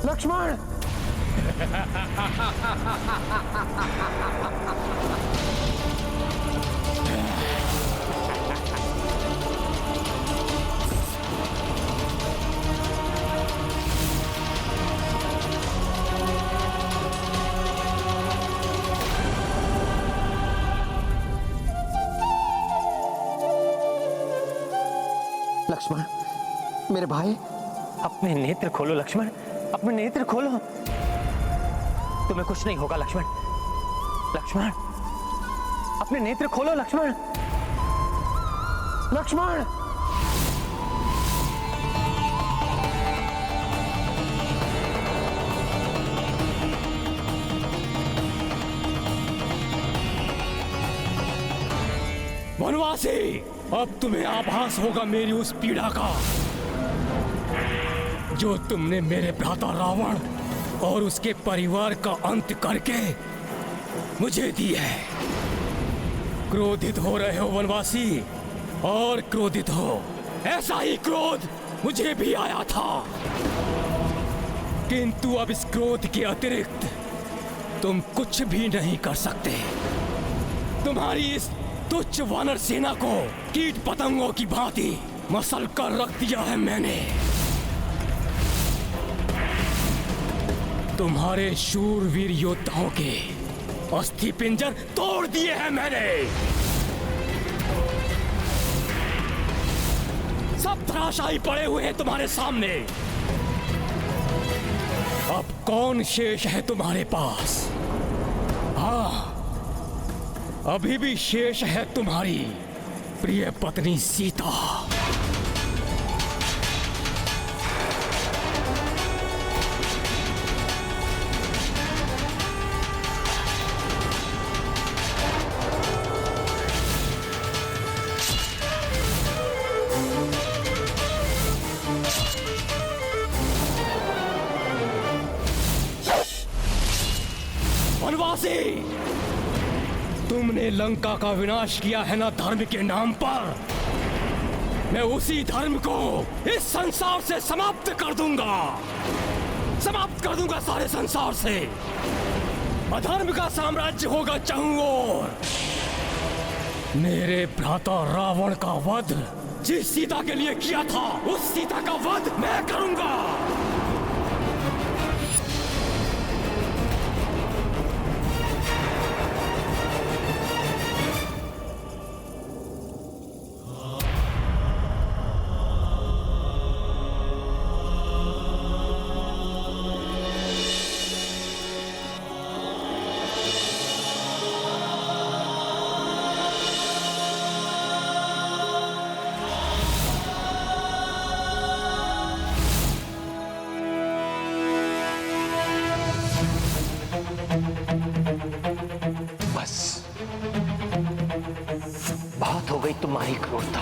लक्ष्मण! लक्ष्मण, मेरे भाई, अपने नेत्र खोलो लक्ष्मण, अपने नेत्र खोलो। तुम्हें कुछ नहीं होगा लक्ष्मण। लक्ष्मण, अपने नेत्र खोलो लक्ष्मण। लक्ष्मण! वनवासी, अब तुम्हें आभास होगा मेरी उस पीड़ा का जो तुमने मेरे भ्राता रावण और उसके परिवार का अंत करके मुझे दी है। क्रोधित हो रहे हो वनवासी, और क्रोधित हो। ऐसा ही क्रोध मुझे भी आया था, किंतु अब इस क्रोध के अतिरिक्त तुम कुछ भी नहीं कर सकते। तुम्हारी इस तुच्छ वानर सेना को कीट पतंगों की भांति मसल कर रख दिया है मैंने। तुम्हारे शूरवीर योद्धाओं के अस्थि पिंजर तोड़ दिए हैं मैंने। सब धराशायी पड़े हुए हैं तुम्हारे सामने। अब कौन शेष है तुम्हारे पास? हाँ, अभी भी शेष है तुम्हारी प्रिय पत्नी सीता। वनवासी, तुमने लंका का विनाश किया है ना धर्म के नाम पर। मैं उसी धर्म को इस संसार से समाप्त कर दूंगा, समाप्त कर दूंगा सारे संसार से। अधर्म का साम्राज्य होगा चारों ओर। मेरे भ्राता रावण का वध जिस सीता के लिए किया था, उस सीता का वध मैं करूंगा। बहुत हो गई तुम्हारी क्रूरता।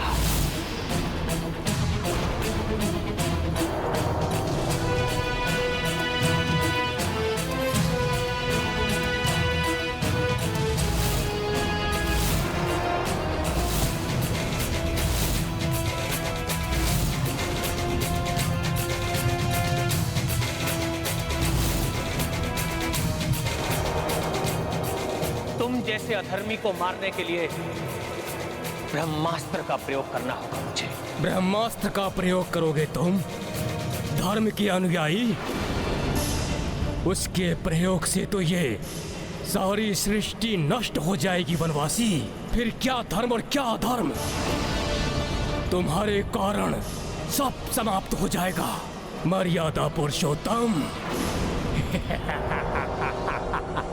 तुम जैसे अधर्मी को मारने के लिए ब्रह्मास्त्र का प्रयोग करना होगा मुझे। ब्रह्मास्त्र का प्रयोग करोगे तुम, धर्म के अनुयायी? उसके प्रयोग से तो ये सारी सृष्टि नष्ट हो जाएगी वनवासी। फिर क्या धर्म और क्या अधर्म, तुम्हारे कारण सब समाप्त हो जाएगा। मर्यादा पुरुषोत्तम।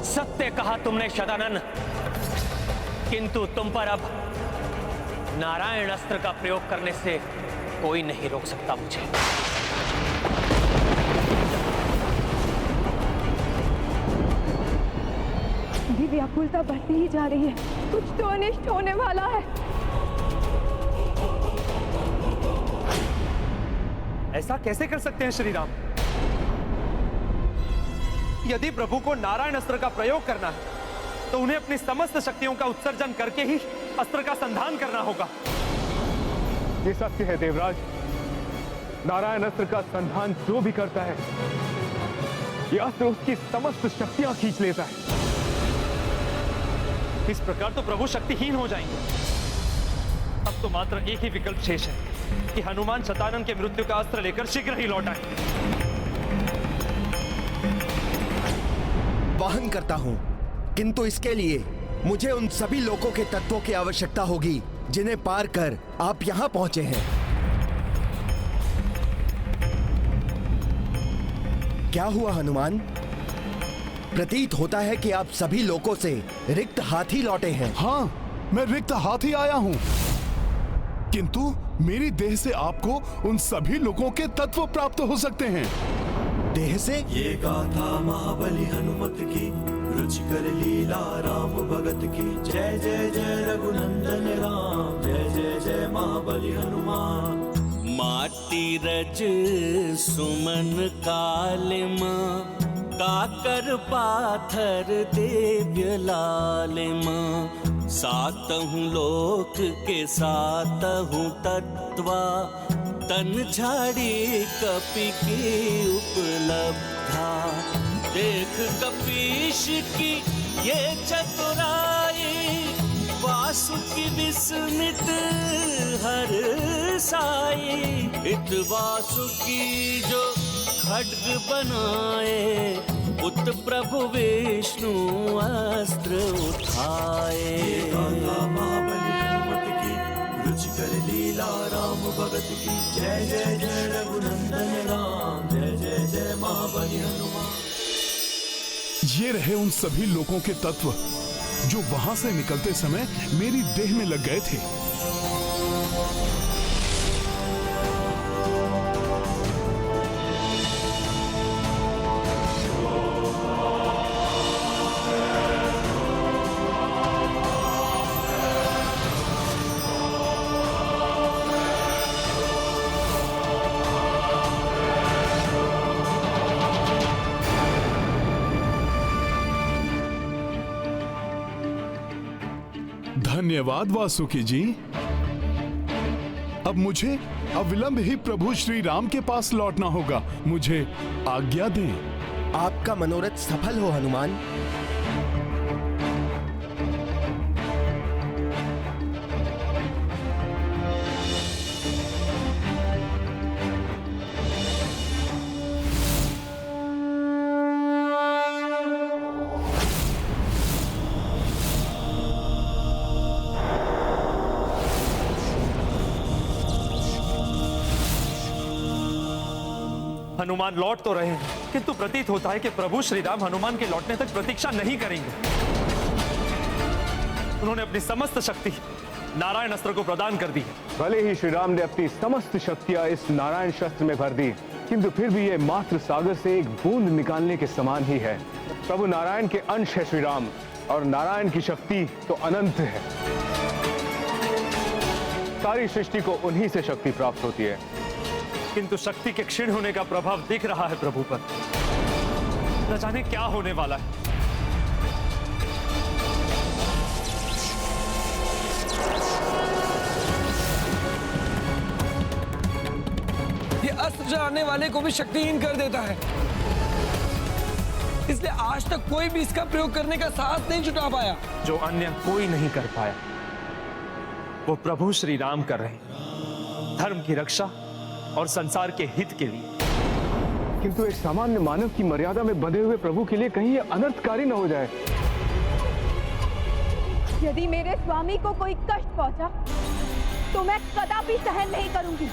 सत्य कहा तुमने शदानन, किंतु तुम पर अब नारायण अस्त्र का प्रयोग करने से कोई नहीं रोक सकता मुझे। ये व्याकुलता बढ़ती ही जा रही है, कुछ तो अनिष्ट होने वाला है। ऐसा कैसे कर सकते हैं श्री राम? यदि प्रभु को नारायण अस्त्र का प्रयोग करना है तो उन्हें अपनी समस्त शक्तियों का उत्सर्जन करके ही अस्त्र का संधान करना होगा। ये सत्य है देवराज। नारायण अस्त्र का संधान जो भी करता है, ये अस्त्र उसकी समस्त शक्तियां खींच लेता है। इस प्रकार तो प्रभु शक्तिहीन हो जाएंगे। अब तो मात्र एक ही विकल्प शेष है कि हनुमान शतानन के मृत्यु का अस्त्र लेकर शीघ्र ही लौट आए। वाहन करता हूं, किंतु इसके लिए मुझे उन सभी लोकों के तत्वों की आवश्यकता होगी जिन्हें पार कर आप यहां पहुंचे हैं। क्या हुआ हनुमान? प्रतीत होता है कि आप सभी लोकों से रिक्त हाथ ही लौटे हैं। हाँ, मैं रिक्त हाथ ही आया हूँ, किंतु मेरी देह से आपको उन सभी लोगों के तत्व प्राप्त हो सकते हैं। देह से? ये गाथा महाबली हनुमत की, रुचिकर लीला राम भगत की। जय जय जय रघुनंदन राम, जय जय जय महाबली हनुमान। माटी रज सुमन कालिमा, काकर पाथर दिव्य लालिमा। सातहु लोक के सातहु तत्वा, तन झाड़ी कपि की उपलब्धा। देख कपीश की ये चतुराई, वासुकी विस्मित हर साई। इत वासुकी जो खड्ग बनाए, उत प्रभु विष्णु अस्त्र उठाए। महाबली हनुमत की, रुचिकर लीला राम भगत की। जय जय जय रघुनंदन राम, जय जय जय महाबली हनुमान। ये रहे उन सभी लोगों के तत्व जो वहां से निकलते समय मेरी देह में लग गए थे। धन्यवाद वासुकी जी। अब मुझे अविलंब ही प्रभु श्री राम के पास लौटना होगा। मुझे आज्ञा दें। आपका मनोरथ सफल हो हनुमान। हनुमान लौट तो रहे हैं, किंतु प्रतीत होता है कि प्रभु श्री राम हनुमान के लौटने तक प्रतीक्षा नहीं करेंगे। उन्होंने अपनी समस्त शक्ति नारायण अस्त्र को प्रदान कर दी है। भले ही श्री राम ने अपनी समस्त शक्तियां इस नारायण शस्त्र में भर दी, किंतु फिर भी यह मात्र सागर से एक बूंद निकालने के समान ही है। प्रभु नारायण के अंश है श्री राम, और नारायण की शक्ति तो अनंत है। सारी सृष्टि को उन्हीं से शक्ति प्राप्त होती है। किंतु शक्ति के क्षीण होने का प्रभाव दिख रहा है प्रभु पर। न जाने क्या होने वाला है। ये अस्त्र चलाने वाले को भी शक्तिहीन कर देता है, इसलिए आज तक कोई भी इसका प्रयोग करने का साहस नहीं जुटा पाया। जो अन्य कोई नहीं कर पाया, वो प्रभु श्री राम कर रहे हैं, धर्म की रक्षा और संसार के हित के लिए। किंतु एक सामान्य मानव की मर्यादा में बंधे हुए प्रभु के लिए कहीं ये अनर्थकारी न हो जाए। यदि मेरे स्वामी को कोई कष्ट पहुंचा तो मैं कदापि सहन नहीं करूंगी।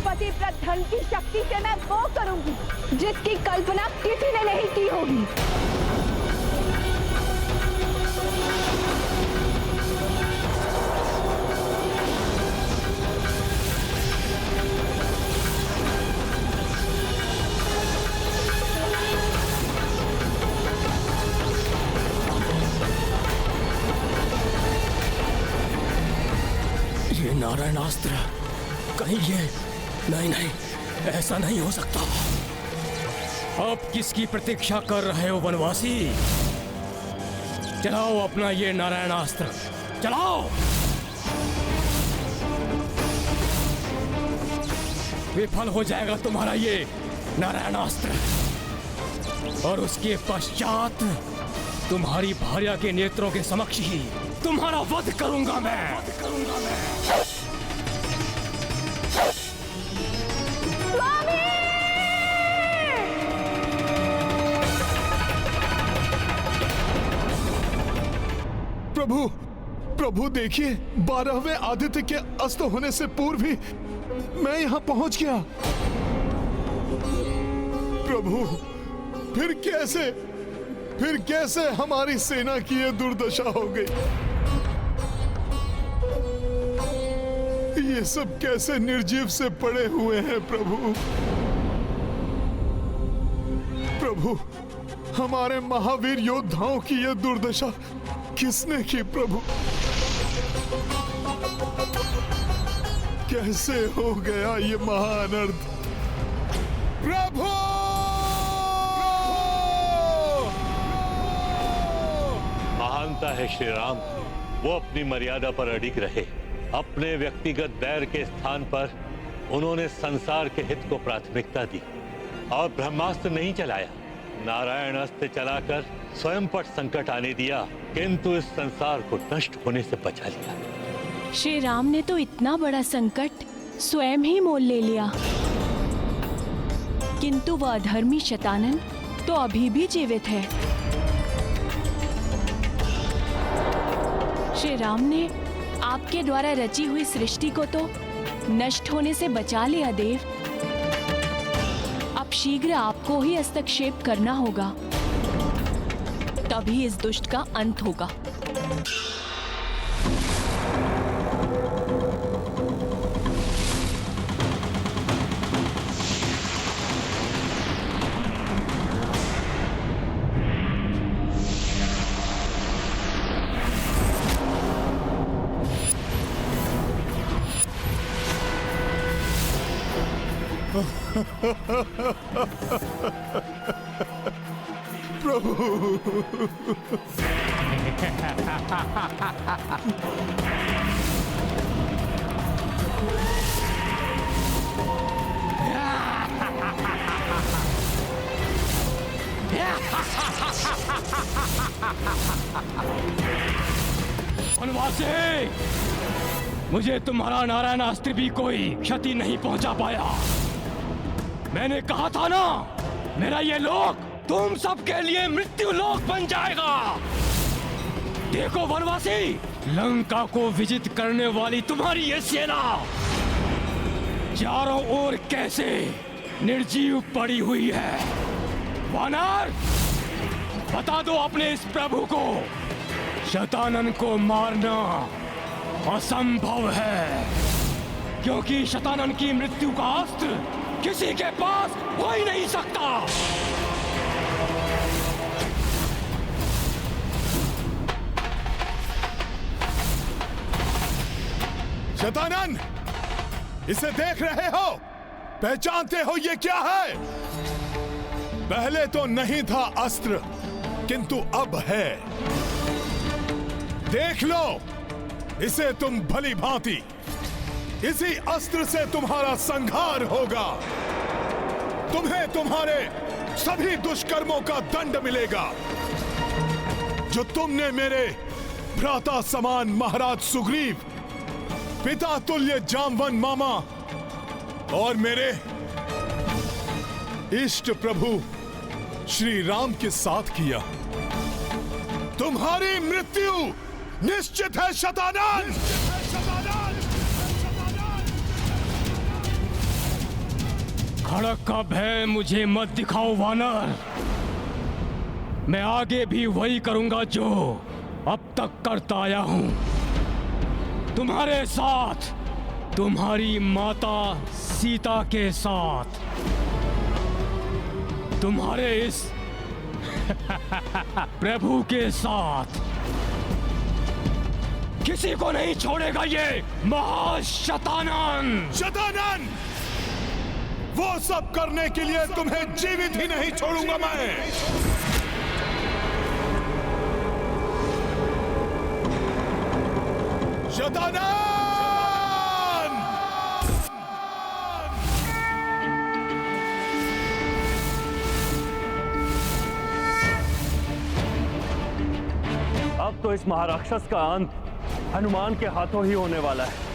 पतिव्रत धन की शक्ति से मैं वो करूंगी जिसकी कल्पना किसी ने नहीं की होगी। ये नारायणास्त्र कहीं ये नहीं, ऐसा नहीं हो सकता। अब किसकी प्रतीक्षा कर रहे हो वनवासी? चलाओ अपना ये नारायणास्त्र, चलाओ। विफल हो जाएगा तुम्हारा ये नारायणास्त्र और उसके पश्चात तुम्हारी भार्या के नेत्रों के समक्ष ही तुम्हारा वध करूंगा मैं। प्रभु, प्रभु देखिए, 12वें आदित्य के अस्त होने से पूर्व ही मैं यहां पहुंच गया। प्रभु, फिर कैसे हमारी सेना की ये दुर्दशा हो गई? ये सब कैसे निर्जीव से पड़े हुए हैं प्रभु? प्रभु, हमारे महावीर योद्धाओं की ये दुर्दशा किसने की प्रभु? कैसे हो गया ये महाअनर्थ? प्रभु! महानता है श्री राम, वो अपनी मर्यादा पर अडिग रहे। अपने व्यक्तिगत बैर के स्थान पर उन्होंने संसार के हित को प्राथमिकता दी और ब्रह्मास्त्र नहीं चलाया, नारायण अस्त्र चलाकर स्वयं पर संकट आने दिया, किंतु इस संसार को नष्ट होने से बचा लिया। श्री राम ने तो इतना बड़ा संकट स्वयं ही मोल ले लिया, किंतु वह अधर्मी शतानन तो अभी भी जीवित है। श्री राम ने आपके द्वारा रची हुई सृष्टि को तो नष्ट होने से बचा लिया देव। अब शीघ्र आपको ही हस्तक्षेप करना होगा, तभी इस दुष्ट का अंत होगा। प्रभु, वनवासी, मुझे तुम्हारा नारायण अस्त्र भी कोई क्षति नहीं पहुंचा पाया। मैंने कहा था ना, मेरा ये लोक तुम सबके लिए मृत्यु लोक बन जाएगा। देखो वनवासी, लंका को विजित करने वाली तुम्हारी ये सेना चारों ओर कैसे निर्जीव पड़ी हुई है। वानर, बता दो अपने इस प्रभु को, शतानन को मारना असंभव है, क्योंकि शतानन की मृत्यु का अस्त्र किसी के पास हो ही नहीं सकता। शतानन, इसे देख रहे हो? पहचानते हो ये क्या है? पहले तो नहीं था अस्त्र, किंतु अब है। देख लो इसे तुम भली भांति। इसी अस्त्र से तुम्हारा संहार होगा। तुम्हें तुम्हारे सभी दुष्कर्मों का दंड मिलेगा जो तुमने मेरे भ्राता समान महाराज सुग्रीव, पिता तुल्य जामवन मामा और मेरे इष्ट प्रभु श्री राम के साथ किया। तुम्हारी मृत्यु निश्चित है शतानन। खड़क का भय मुझे मत दिखाओ वानर। मैं आगे भी वही करूंगा जो अब तक करता आया हूं। तुम्हारे साथ, तुम्हारी माता सीता के साथ, तुम्हारे इस प्रभु के साथ किसी को नहीं छोड़ेगा ये महाशतानन। शतानन, वो सब करने के लिए तुम्हें जीवित ही नहीं छोड़ूंगा मैं। शतानन! अब तो इस महाराक्षस का अंत हनुमान के हाथों ही होने वाला है।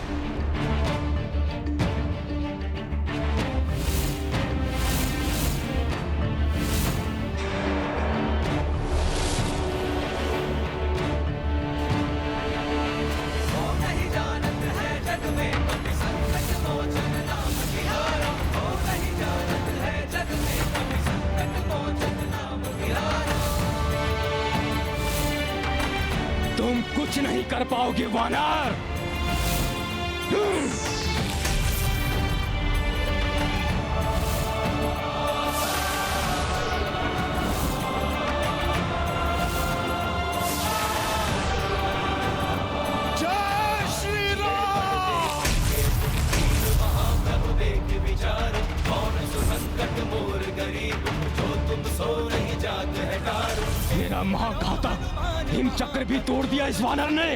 तुम कुछ नहीं कर पाओगे वानर। जय श्री राम। मेरा महाघातक हिम चक्र भी तोड़ दिया इस वानर ने।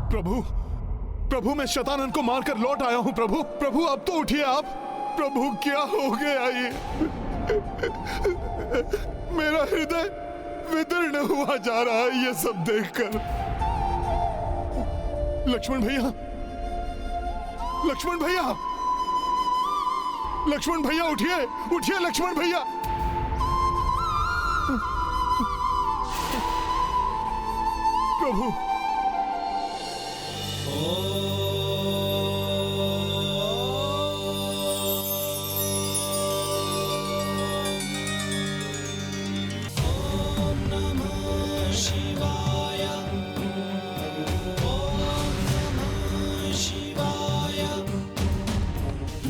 प्रभु, प्रभु मैं शतानन को मारकर लौट आया हूं। प्रभु, प्रभु अब तो उठिए आप। प्रभु क्या हो गया ये? मेरा हृदय विदीर्ण हुआ जा रहा है ये सब देखकर। लक्ष्मण भैया, लक्ष्मण भैया, लक्ष्मण भैया उठिए, उठिए लक्ष्मण भैया। प्रभु,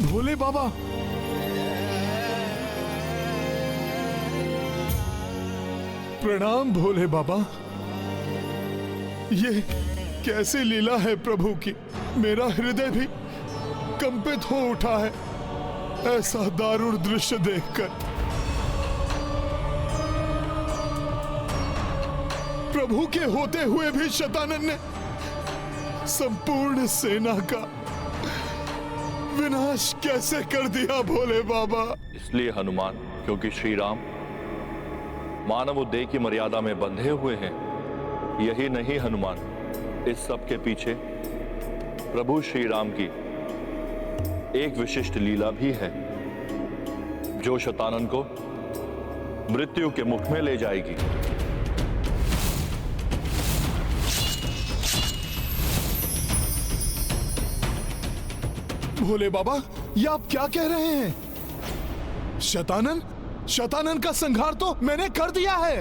भोले बाबा, प्रणाम भोले बाबा। ये कैसी लीला है प्रभु की। मेरा हृदय भी कंपित हो उठा है ऐसा दारुण दृश्य देखकर। प्रभु के होते हुए भी शतानन ने संपूर्ण सेना का विनाश कैसे कर दिया भोले बाबा? इसलिए हनुमान, क्योंकि श्री राम मानव उद्देय की मर्यादा में बंधे हुए हैं। यही नहीं हनुमान, इस सब के पीछे प्रभु श्री राम की एक विशिष्ट लीला भी है जो शतानन को मृत्यु के मुख में ले जाएगी। भोले बाबा, ये आप क्या कह रहे हैं? शतानन, शतानन का संहार तो मैंने कर दिया है।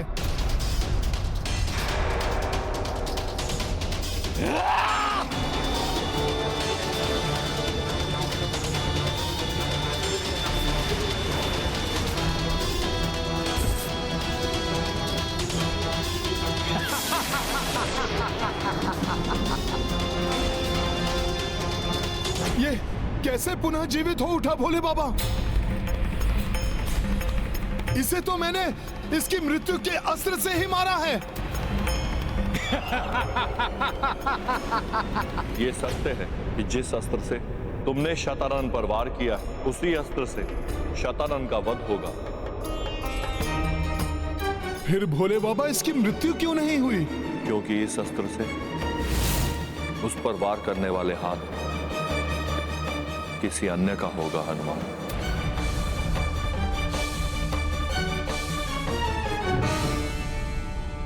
ये कैसे पुनः जीवित हो उठा भोले बाबा? इसे तो मैंने इसकी मृत्यु के अस्त्र से ही मारा है। ये सत्य है कि जिस अस्त्र से तुमने शतानन पर वार किया उसी अस्त्र से शतानन का वध होगा। फिर भोले बाबा इसकी मृत्यु क्यों नहीं हुई? क्योंकि इस अस्त्र से उस पर वार करने वाले हाथ किसी अन्य का होगा हनुमान।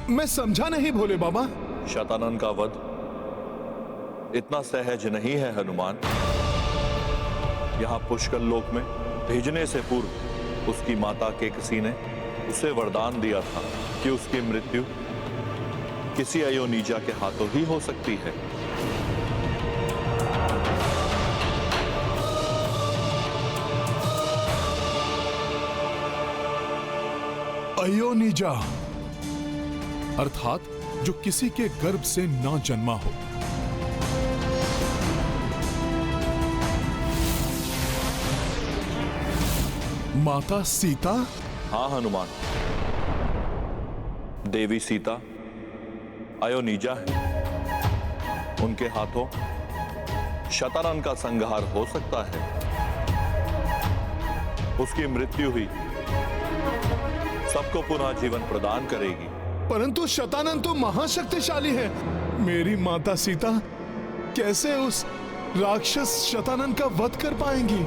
मैं समझा नहीं भोले बाबा। शतानन का वध इतना सहज नहीं है हनुमान। यहां पुष्कर लोक में भेजने से पूर्व उसकी माता के किसी ने उसे वरदान दिया था कि उसकी मृत्यु किसी अयोनिजा के हाथों ही हो सकती है। अयोनिजा अर्थात जो किसी के गर्भ से ना जन्मा हो। माता सीता? हाँ हनुमान, देवी सीता अयोनिजा है। उनके हाथों शतानन का संहार हो सकता है। उसकी मृत्यु हुई सबको पुनः जीवन प्रदान करेगी। परंतु शतानन तो महाशक्तिशाली है। मेरी माता सीता कैसे उस राक्षस शतानन का वध कर पाएंगी?